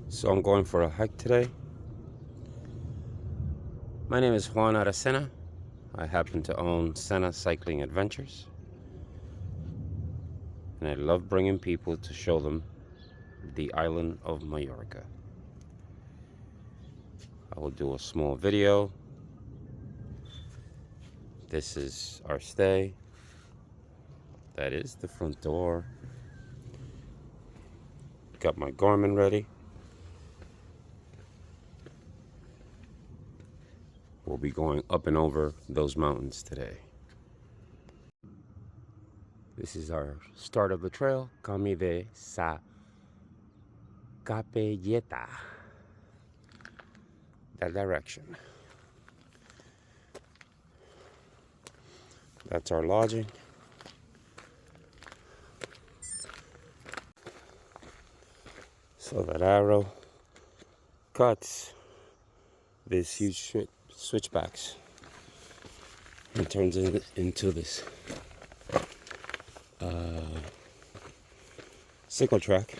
So I'm going for a hike today. My name is Juan Aracena. I happen to own Senna Cycling Adventures. And I love bringing people to show them the island of Mallorca. I will do a small video. This is our stay. That is the front door. Got my Garmin ready. We'll be going up and over those mountains today. This is our start of the trail, Cami de Sa Capelleta. That direction. That's our lodging. So that arrow cuts these huge switchbacks and turns it into this single track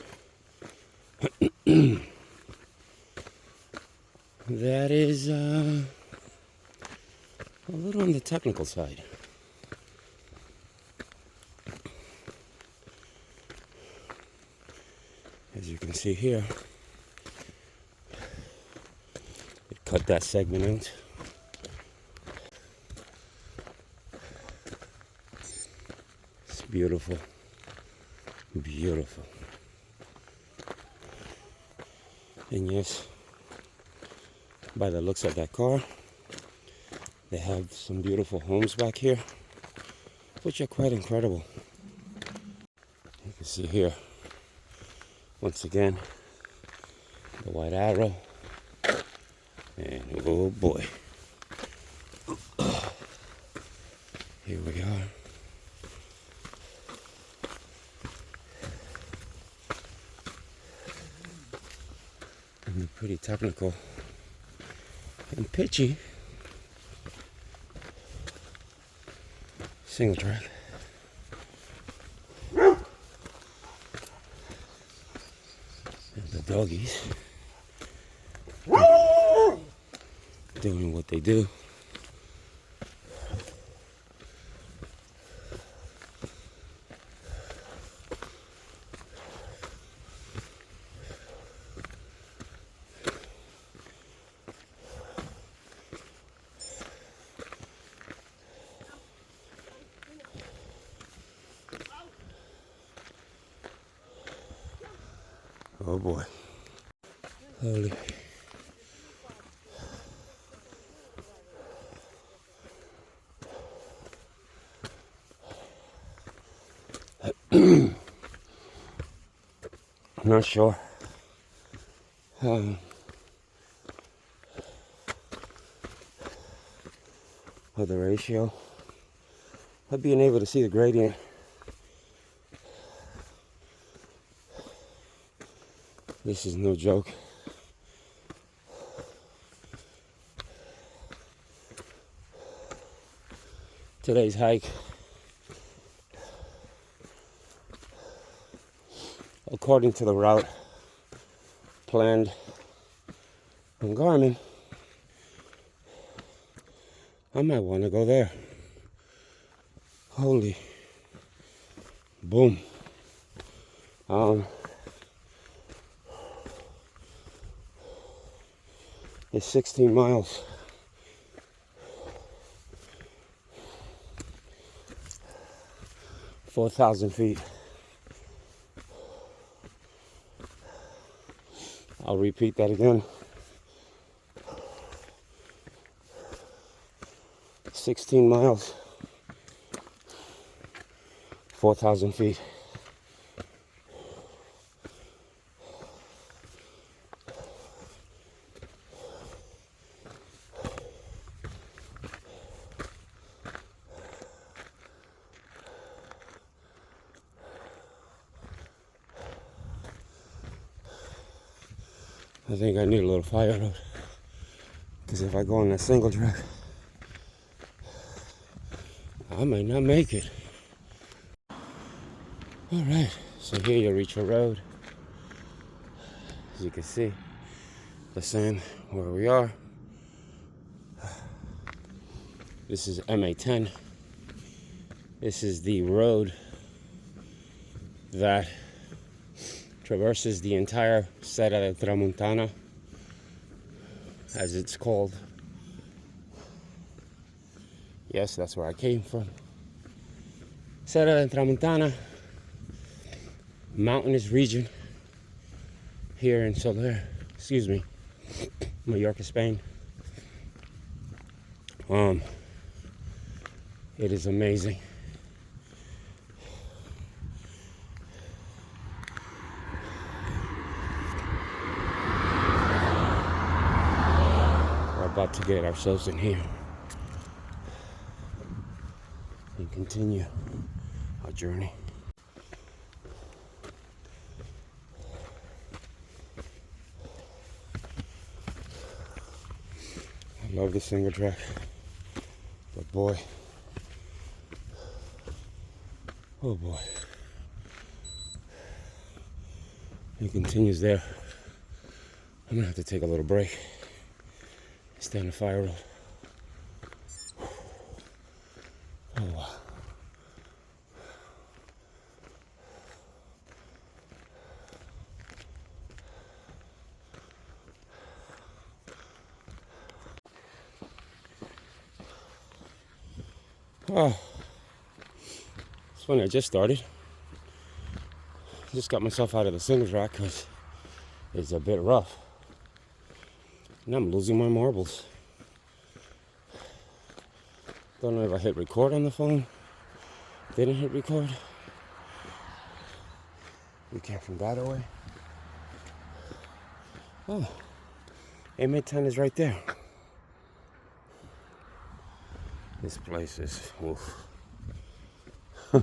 that is a little on the technical side. As you can see here, it cut that segment out. It's beautiful, beautiful. And yes, by the looks of that car, they have some beautiful homes back here, which are quite incredible. You can see here, once again, the white arrow. And oh boy, here we are. And the pretty technical and pitchy single track. And the doggies doing what they do. Oh boy. Holy. I'm not sure of the ratio of being able to see the gradient. This is no joke. Today's hike, according to the route planned on Garmin, I might want to go there. Holy boom. It's 16 miles. $4,000 feet. I'll repeat that again. 16 miles, 4,000 feet. I think I need a little fire road, because if I go on that single track, I might not make it. Alright, so here you reach a road. As you can see, the sand where we are. This is MA10. This is the road that traverses the entire Serra de Tramuntana, as it's called. Yes, that's where I came from. Serra de Tramuntana, mountainous region here in Mallorca, Spain. It is amazing. We're about to get ourselves in here and continue our journey. I love the single track, but boy, oh boy, it continues there. I'm gonna have to take a little break. Stay on the fire road. Oh wow. Oh, it's funny, I just started. Just got myself out of the single track because it's a bit rough. And I'm losing my marbles. Don't know if I hit record on the phone. Didn't hit record. We came from that away. Oh, MA10 is right there. This place is oof. What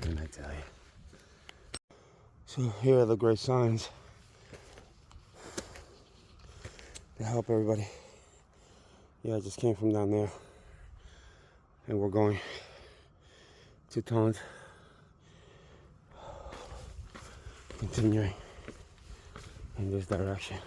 can I tell you? So here are the great signs to help everybody. Yeah, I just came from down there, and we're going to Tuent, continuing in this direction.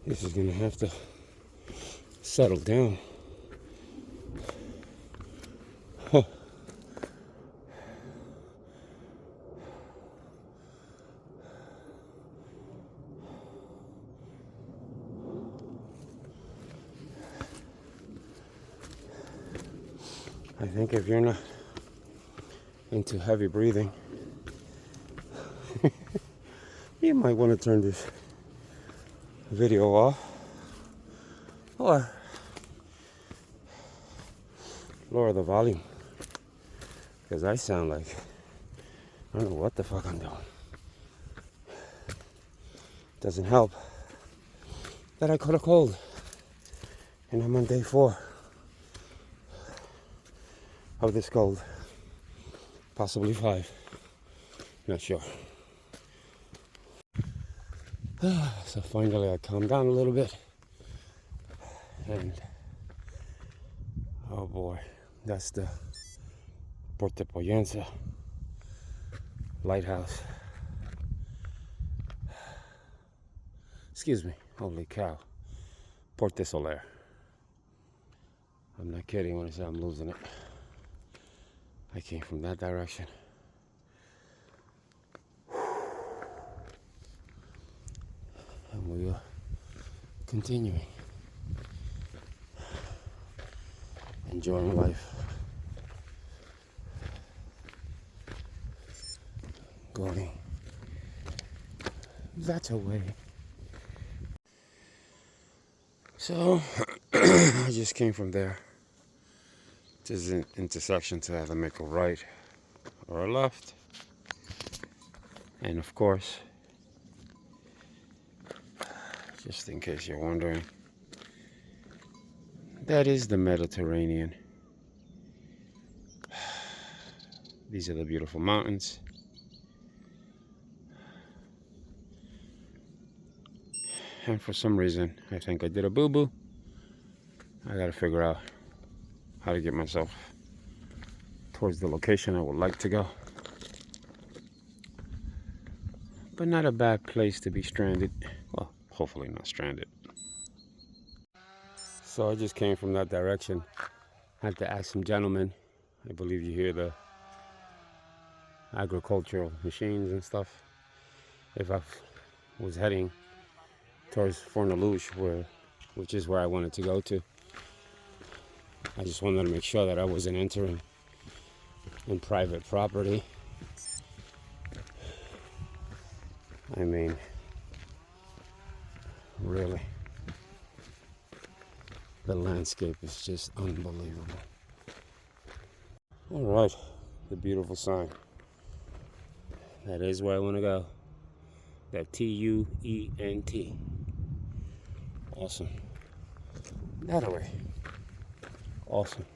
This is gonna have to settle down. Huh. I think if you're not into heavy breathing, you might want to turn this video off or lower the volume, because I sound like I don't know what the fuck I'm doing. Doesn't help that I caught a cold and I'm on day 4 of this cold, possibly 5, not sure. So finally I calmed down a little bit, and oh boy, that's the Porte lighthouse. Excuse me, holy cow, Porte Soler. I'm not kidding when I say I'm losing it. I came from that direction. And we are continuing, enjoying life, going that away. So I just came from there. This is an intersection to either make a right or a left. And of course, just in case you're wondering, that is the Mediterranean. These are the beautiful mountains. And for some reason, I think I did a boo-boo. I gotta figure out how to get myself towards the location I would like to go. But not a bad place to be stranded. Well, hopefully not stranded. So I just came from that direction. I had to ask some gentlemen. I believe you hear the agricultural machines and stuff. If I was heading towards Fornaluche, which is where I wanted to go to. I just wanted to make sure that I wasn't entering in private property. I mean, really, the landscape is just unbelievable. All right, the beautiful sign. That is where I want to go. That Tuent. Awesome. That way. Awesome.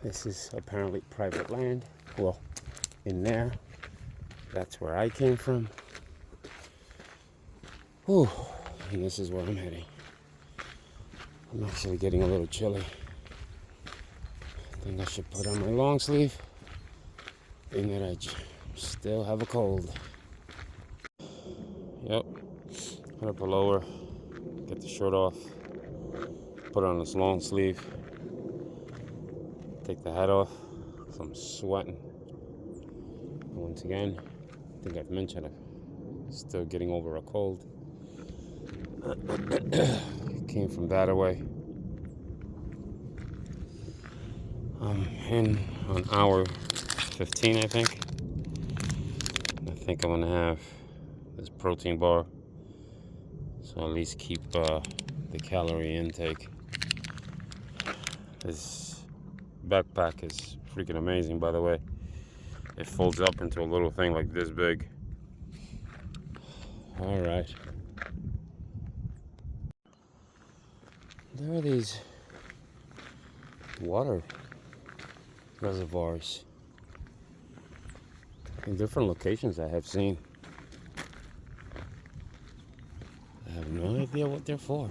This is apparently private land. Well, in there, that's where I came from. Whew. And this is where I'm heading. I'm actually getting a little chilly. I think I should put on my long sleeve, being that I still have a cold. Yep. Put up a lower, get the shirt off, put on this long sleeve, take the hat off, because I'm sweating. And once again, I think I've mentioned I'm still getting over a cold. Came from that away. I'm in on hour 15, I think. I think I'm gonna have this protein bar, so at least keep the calorie intake. This backpack is freaking amazing, by the way. It folds up into a little thing like this big. All right. There are these water reservoirs in different locations I have seen. I have no idea what they're for.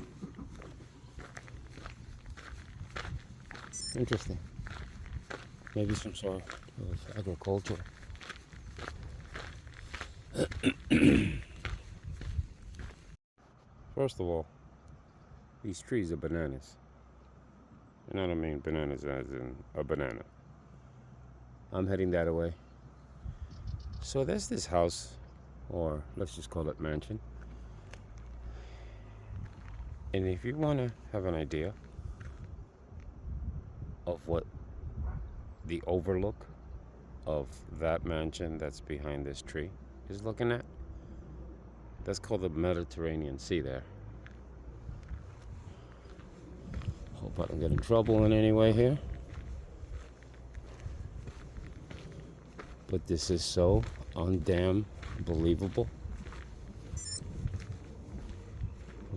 Interesting. Maybe some sort of agriculture. First of all, these trees are bananas. And I don't mean bananas as in a banana. I'm heading that way. So there's this house, or let's just call it mansion. And if you want to have an idea of what the overlook of that mansion that's behind this tree is looking at, that's called the Mediterranean Sea there. Hope I don't get in trouble in any way here. But this is so undamn believable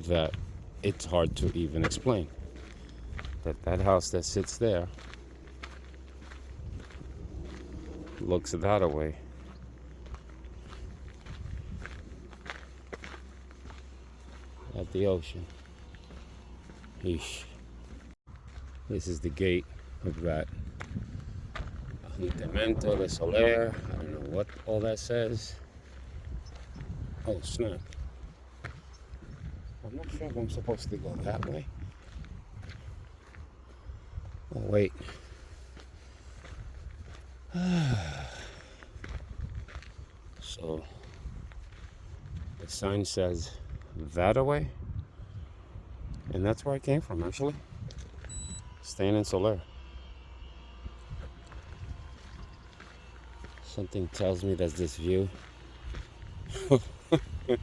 that it's hard to even explain. That house that sits there looks that way. At the ocean. Eesh. This is the gate of that Ayuntamiento de Soler. I don't know what all that says. Oh, snap. I'm not sure if I'm supposed to go that way. Oh, wait. So, the sign says that way. And that's where I came from, actually. Staying in Soler. Something tells me that's this view. Oh, God.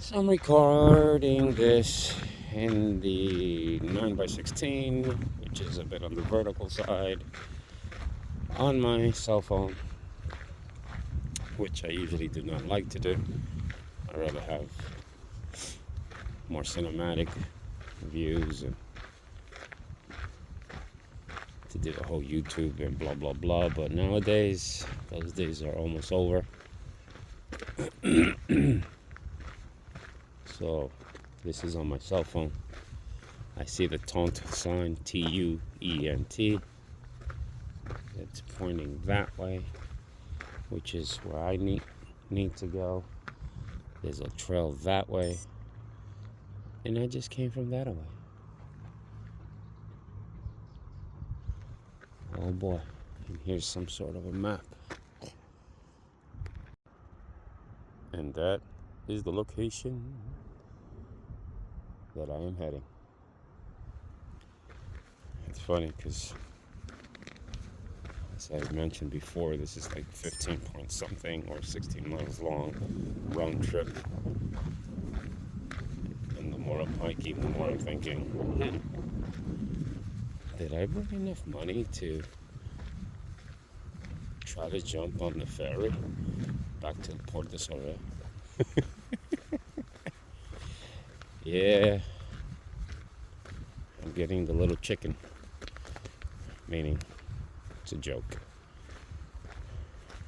So I'm recording this in the 9x16, which is a bit on the vertical side, on my cell phone, which I usually do not like to do. I rather have more cinematic views and to do the whole YouTube and blah blah blah, but nowadays those days are almost over. So this is on my cell phone. I see the Tuent sign, Tuent. It's pointing that way, which is where I need to go. There's a trail that way, and I just came from that way. Oh boy, and here's some sort of a map. And that is the location that I am heading. It's funny because, as I mentioned before, this is like 15 point something or 16 miles long round trip. And the more I'm hiking, the more I'm thinking, did I bring enough money to try to jump on the ferry back to Port de Serra? Yeah, I'm getting the little chicken, meaning it's a joke.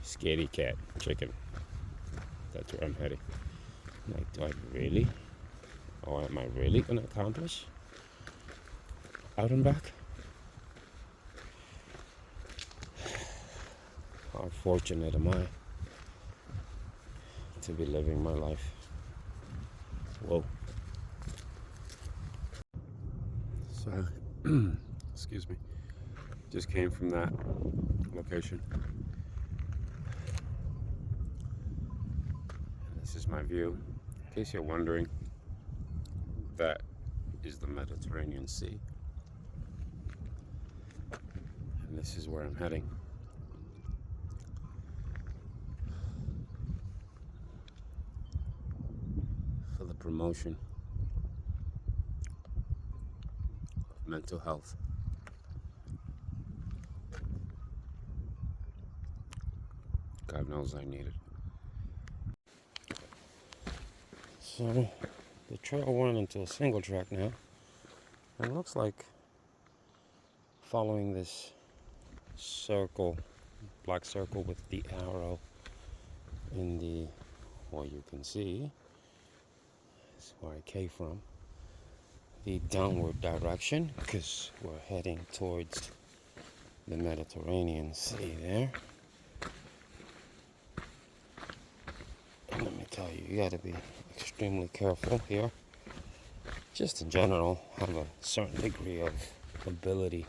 Scaredy cat chicken. That's where I'm heading. I'm like, do I really? Or am I really going to accomplish out and back? How fortunate am I to be living my life? Whoa. So, excuse me. Just came from that location. And this is my view. In case you're wondering, that is the Mediterranean Sea. And this is where I'm heading. For the promotion of mental health. God knows I need it. So the trail went into a single track now, and it looks like following this circle, black circle with the arrow in the, well, you can see, that's where I came from, the downward direction, because we're heading towards the Mediterranean Sea there. And let me tell you, you gotta be extremely careful here. Just in general, have a certain degree of ability.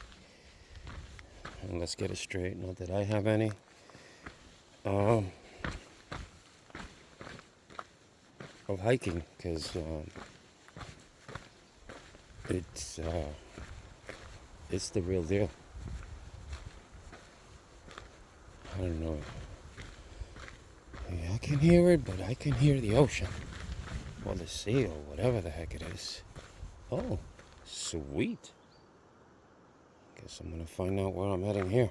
And let's get it straight, not that I have any. Of hiking, because it's the real deal. I don't know. Yeah, I can hear it, but I can hear the ocean. Or the sea, or whatever the heck it is. Oh, sweet. Guess I'm gonna find out where I'm heading here.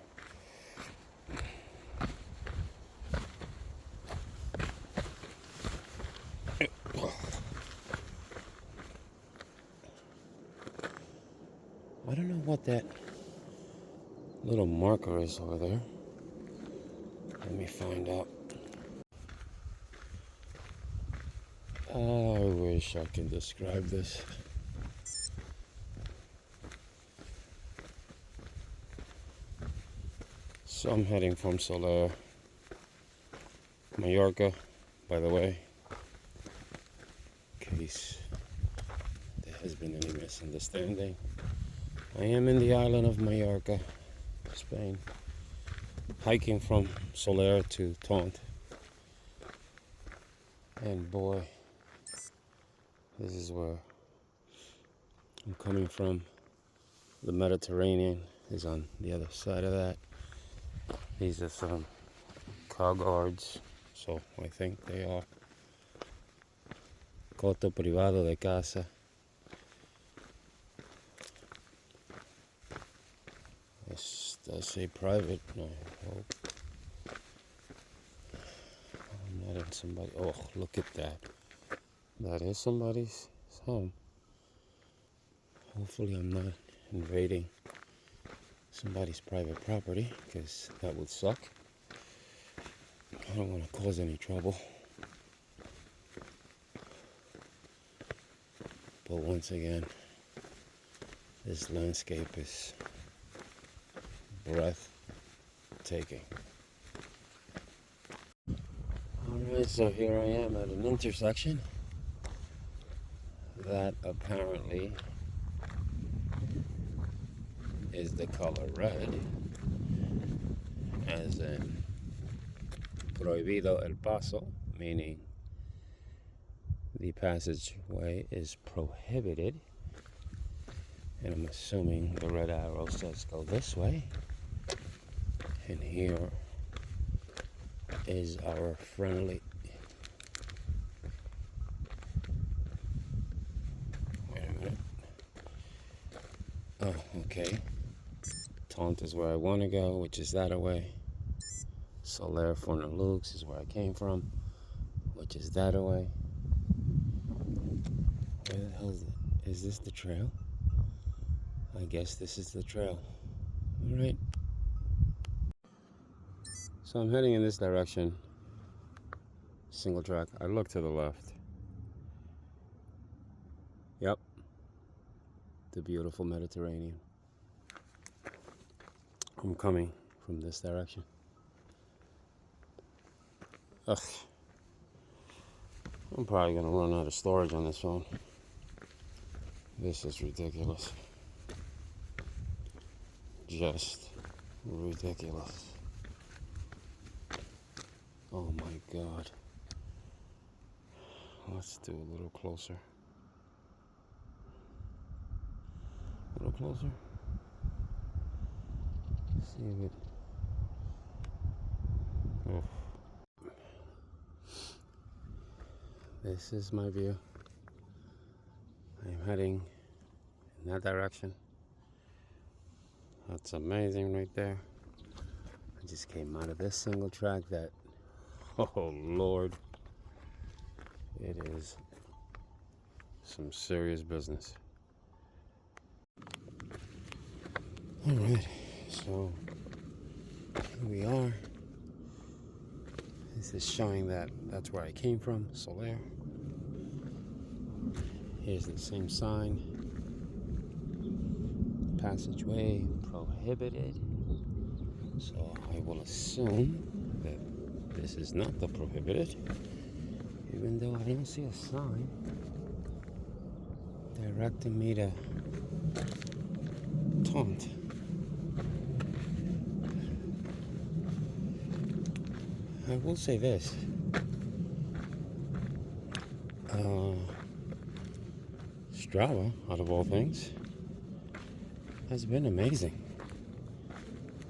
I don't know what that little marker is over there. Let me find out. I wish I could describe this. So I'm heading from Serra, Mallorca, by the way, in case there has been any misunderstanding. I am in the island of Mallorca, Spain, hiking from Serra to Tuent. And boy, this is where I'm coming from. The Mediterranean is on the other side of that. These are some car guards, so I think they are Coto privado de casa. This does say private. No, I hope. I'm not in somebody. Oh, look at that. That is somebody's home. Hopefully I'm not invading somebody's private property, because that would suck. I don't want to cause any trouble. But once again, this landscape is breathtaking. Alright, so here I am at an intersection that apparently is the color red, as in prohibido el paso, meaning the passageway is prohibited. And I'm assuming the red arrow says go this way. And here is our friendly... Wait a minute. Oh, okay. Tuent is where I want to go, which is that away. Serra is where I came from, which is that away. Where the hell is it? Is this the trail? I guess this is the trail. Alright. So I'm heading in this direction. Single track. I look to the left. Yep. The beautiful Mediterranean. I'm coming from this direction. Ugh. I'm probably gonna run out of storage on this phone. This is ridiculous. Just ridiculous. Oh my God. Let's do a little closer. A little closer. See if it... Oh. This is my view. I'm heading in that direction. That's amazing right there. I just came out of this single track that, oh Lord, it is some serious business. Alright, so here we are. This is showing that that's where I came from, Serra. Here's the same sign. Passageway prohibited. So I will assume that this is not the prohibited, even though I don't see a sign directing me to Tuent. I will say this. Strava, out of all things, has been amazing,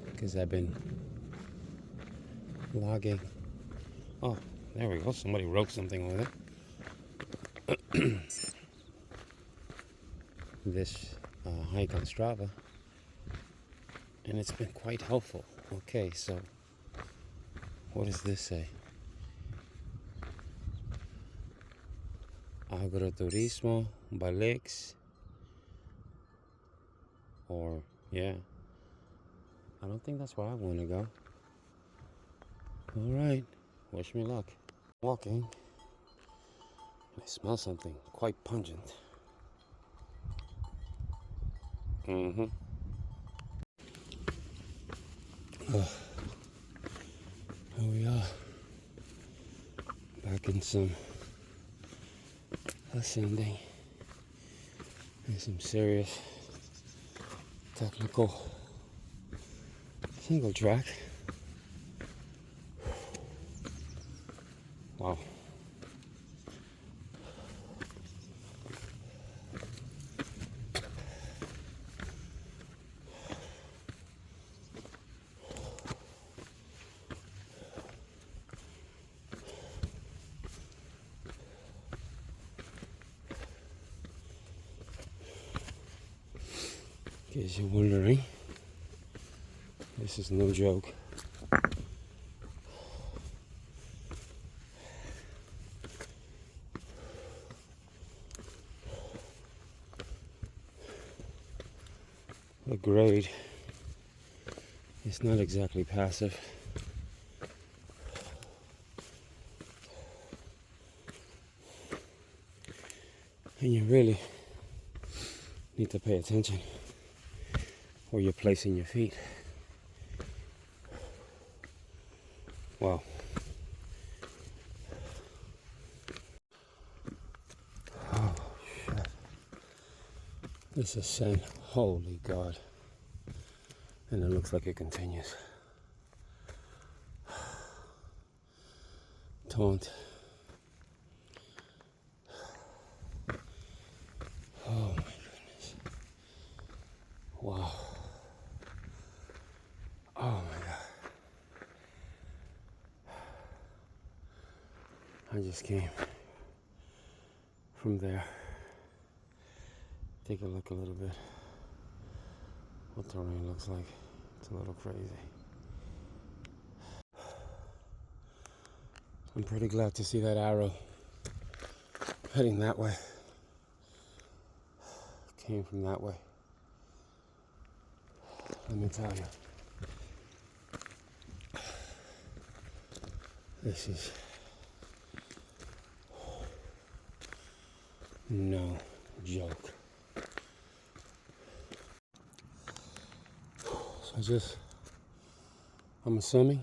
because I've been logging. Oh, there we go. Somebody wrote something with it. This hike on Strava, and it's been quite helpful. Okay, so what does this say? Agroturismo, Balex, or yeah, I don't think that's where I want to go. All right, wish me luck. Walking, I smell something quite pungent. Here we are, back in some ascending and some serious technical single track. Wow. In case you're wondering, this is no joke. The grade is not exactly passive. And you really need to pay attention where you're placing your feet. Wow. Oh, shit. This ascent, holy God. And it looks like it continues. Tuent. Oh my goodness. Wow. Oh my God. I just came from there. Take a look a little bit what the terrain looks like. It's a little crazy. I'm pretty glad to see that arrow heading that way. Came from that way. Let me tell you. This is no joke. So I'm assuming,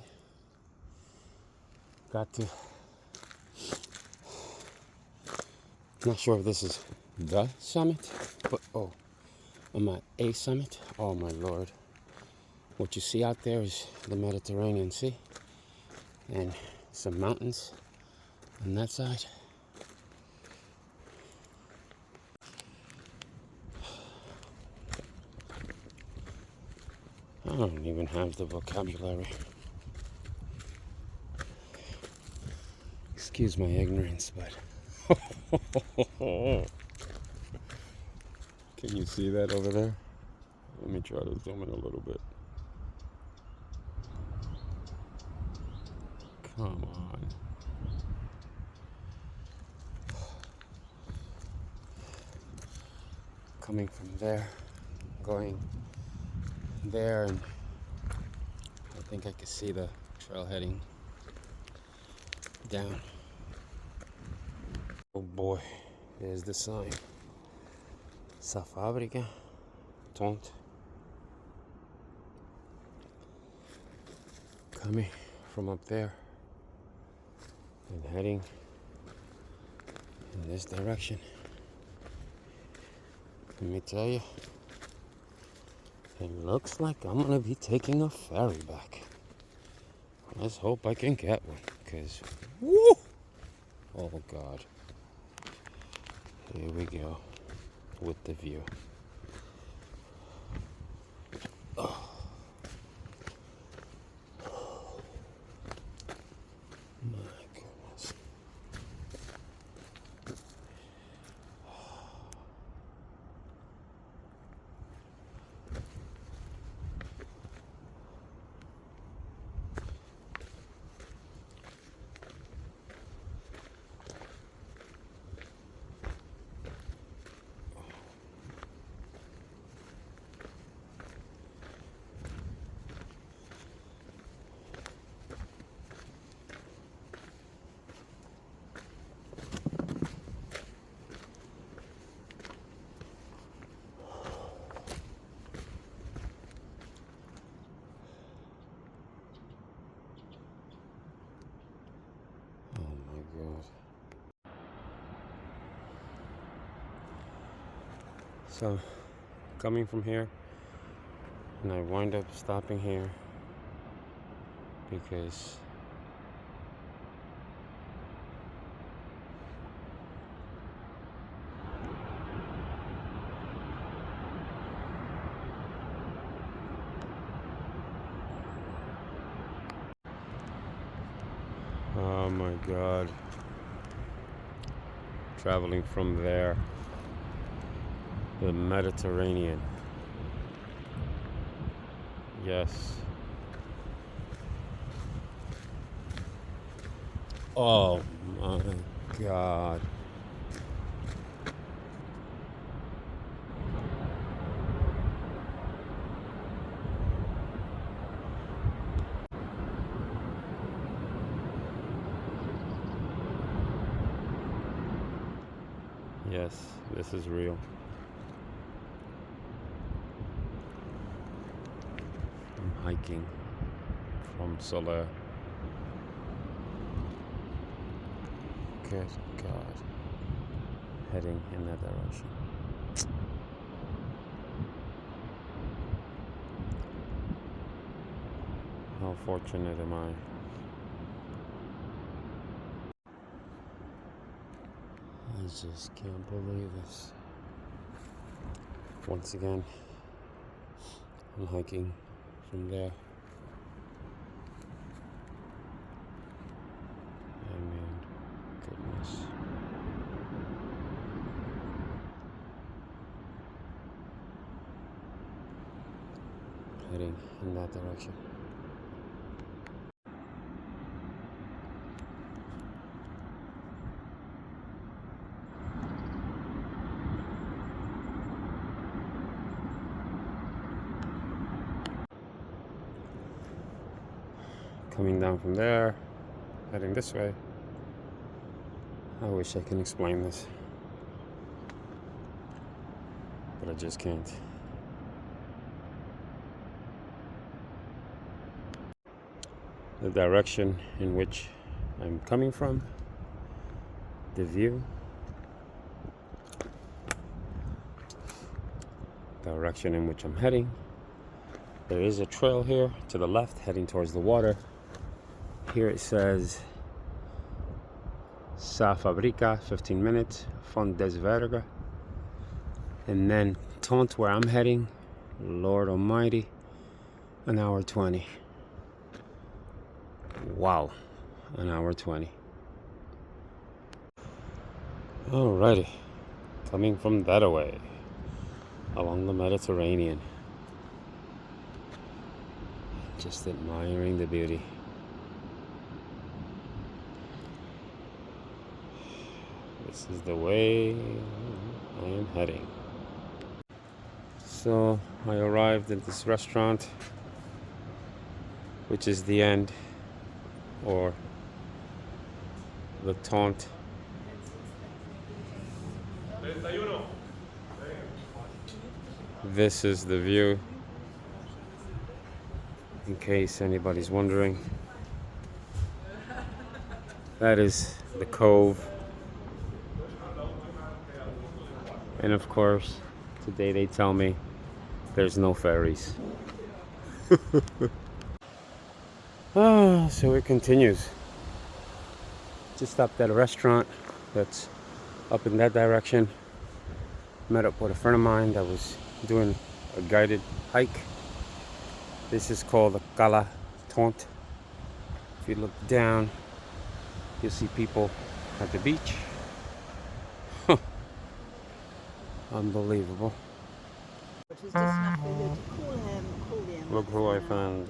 got to, not sure if this is the summit, but I'm at a summit. Oh my Lord. What you see out there is the Mediterranean Sea and some mountains on that side. I don't even have the vocabulary. Excuse my ignorance, but can you see that over there? Let me try to zoom in a little bit. Come on. Coming from there, going there, and I think I can see the trail heading down. Oh boy, there's the sign. Essa fábrica, Tuent. Coming from up there and heading in this direction. Let me tell you, it looks like I'm gonna be taking a ferry back. Let's hope I can get one, because woo! Oh God. Here we go with the view. Oh. My goodness. So, coming from here, and I wind up stopping here because oh my God, traveling from there, the Mediterranean, Yes. Oh my God. Yes, this is real. I'm hiking from Serra. Good God. Heading in that direction. How fortunate am I? I just can't believe this. Once again, I'm hiking from there. I mean, goodness. Heading in that direction. Coming down from there, heading this way. I wish I can explain this, but I just can't. The direction in which I'm coming from, the view, direction in which I'm heading. There is a trail here to the left heading towards the water. Here it says Sa Fabrica, 15 minutes, Font des Verges. And then Tuent, where I'm heading, Lord Almighty, an hour 20. Wow, an hour 20. Alrighty, coming from that away, along the Mediterranean. Just admiring the beauty. This is the way I am heading. So I arrived at this restaurant, which is the end, or the taunt. This is the view, in case anybody's wondering. That is the cove. And of course, today they tell me there's no ferries. So it continues. Just stopped at a restaurant that's up in that direction. Met up with a friend of mine that was doing a guided hike. This is called the Cala Tuent. If you look down, you'll see people at the beach. Unbelievable. Look who I found.